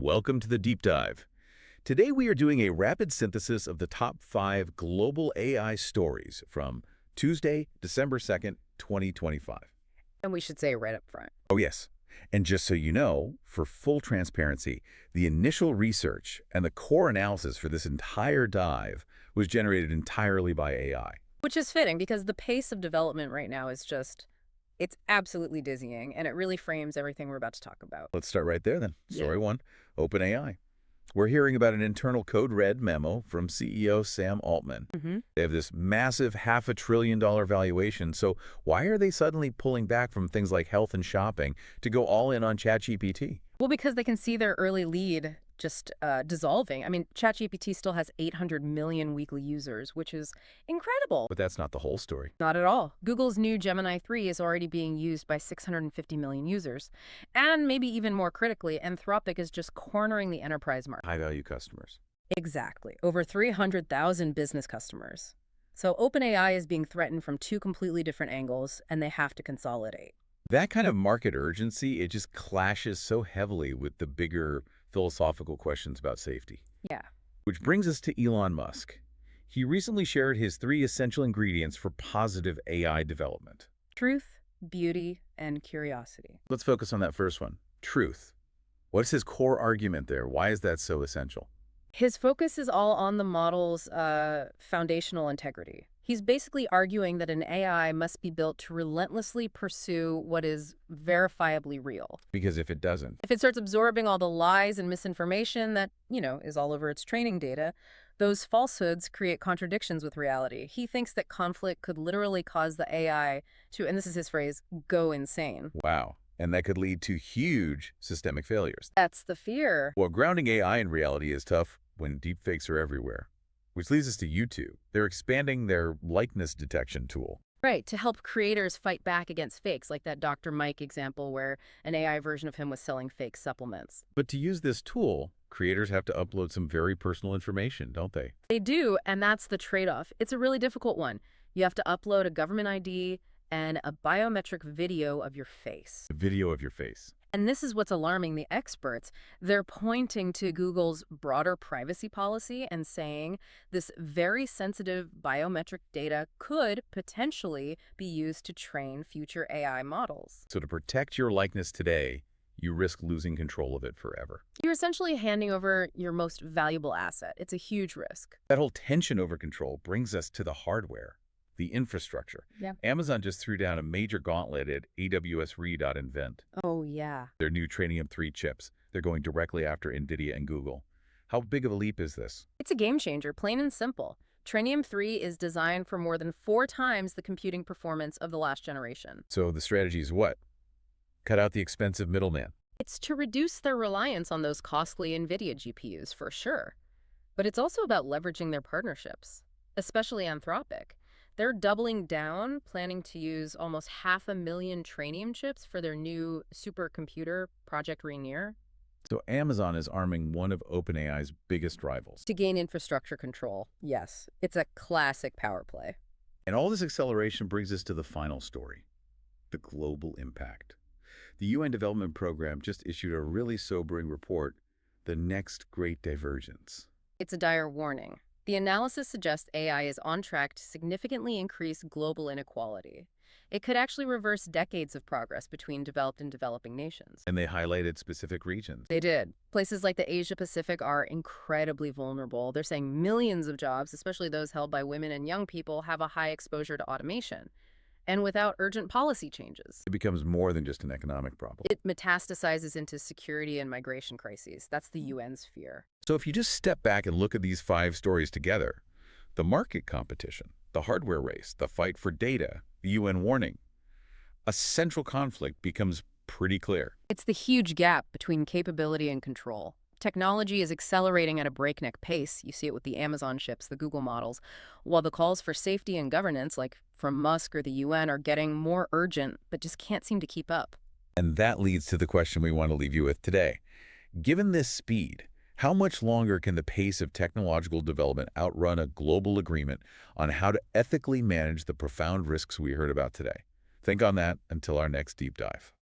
Welcome to the Deep Dive. Today we are doing a rapid synthesis of the top 5 global AI stories from Tuesday, December 2nd, 2025. And we should say right up front. Oh yes, and just so you know, for full transparency, the initial research and the core analysis for this entire dive was generated entirely by AI. Which is fitting because the pace of development right now is it's absolutely dizzying, and it really frames everything we're about to talk about. Let's start right there then. Yeah. Story 1, OpenAI. We're hearing about an internal code red memo from CEO Sam Altman. They have this massive $500 billion valuation, so why are they suddenly pulling back from things like health and shopping to go all in on ChatGPT? Well, because they can see their early lead just dissolving. I mean, ChatGPT still has 800 million weekly users, which is incredible. But that's not the whole story. Not at all. Google's new Gemini 3 is already being used by 650 million users. And maybe even more critically, Anthropic is just cornering the enterprise market. High-value customers. Exactly. Over 300,000 business customers. So OpenAI is being threatened from two completely different angles, and they have to consolidate. That kind of market urgency, it just clashes so heavily with the bigger philosophical questions about safety. Yeah. Which brings us to Elon Musk. He recently shared his 3 essential ingredients for positive AI development. Truth, beauty, and curiosity. Let's focus on that first one, truth. What's his core argument there? Why is that so essential? His focus is all on the model's foundational integrity. He's basically arguing that an AI must be built to relentlessly pursue what is verifiably real. Because if it doesn't, If it starts absorbing all the lies and misinformation that, is all over its training data, those falsehoods create contradictions with reality. He thinks that conflict could literally cause the AI to, and this is his phrase, go insane. wow. And that could lead to huge systemic failures. That's the fear. Well, grounding AI in reality is tough when deepfakes are everywhere. Which leads us to YouTube. They're expanding their likeness detection tool. Right, to help creators fight back against fakes, like that Dr. Mike example where an AI version of him was selling fake supplements. But to use this tool, creators have to upload some very personal information, don't they? They do, and that's the trade-off. It's a really difficult one. You have to upload a government ID and a biometric video of your face. A video of your face. And this is what's alarming the experts. They're pointing to Google's broader privacy policy and saying this very sensitive biometric data could potentially be used to train future AI models. So to protect your likeness today, you risk losing control of it forever. You're essentially handing over your most valuable asset. It's a huge risk. That whole tension over control brings us to the hardware, the infrastructure. Yeah. Amazon just threw down a major gauntlet at AWS-Re.Invent. Oh, yeah. Their new Trainium 3 chips. They're going directly after NVIDIA and Google. How big of a leap is this? It's a game changer, plain and simple. Trainium 3 is designed for more than 4 times the computing performance of the last generation. So the strategy is what? Cut out the expensive middleman. It's to reduce their reliance on those costly NVIDIA GPUs, for sure. But it's also about leveraging their partnerships, especially Anthropic. They're doubling down, planning to use almost 500,000 Trainium chips for their new supercomputer, Project Rainier. So Amazon is arming one of OpenAI's biggest rivals. To gain infrastructure control, yes. It's a classic power play. And all this acceleration brings us to the final story, the global impact. The UN Development Program just issued a really sobering report, The Next Great Divergence. It's a dire warning. The analysis suggests AI is on track to significantly increase global inequality. It could actually reverse decades of progress between developed and developing nations. And they highlighted specific regions. They did. Places like the Asia-Pacific are incredibly vulnerable. They're saying millions of jobs, especially those held by women and young people, have a high exposure to automation. And without urgent policy changes, It becomes more than just an economic problem. it metastasizes into security and migration crises. That's the UN's fear. So if you just step back and look at these 5 stories together, the market competition, the hardware race, the fight for data, the UN warning, a central conflict becomes pretty clear. It's the huge gap between capability and control. Technology is accelerating at a breakneck pace. You see it with the Amazon chips, the Google models, while the calls for safety and governance, like from Musk or the UN, are getting more urgent, but just can't seem to keep up. And that leads to the question we want to leave you with today. Given this speed, how much longer can the pace of technological development outrun a global agreement on how to ethically manage the profound risks we heard about today? Think on that until our next deep dive.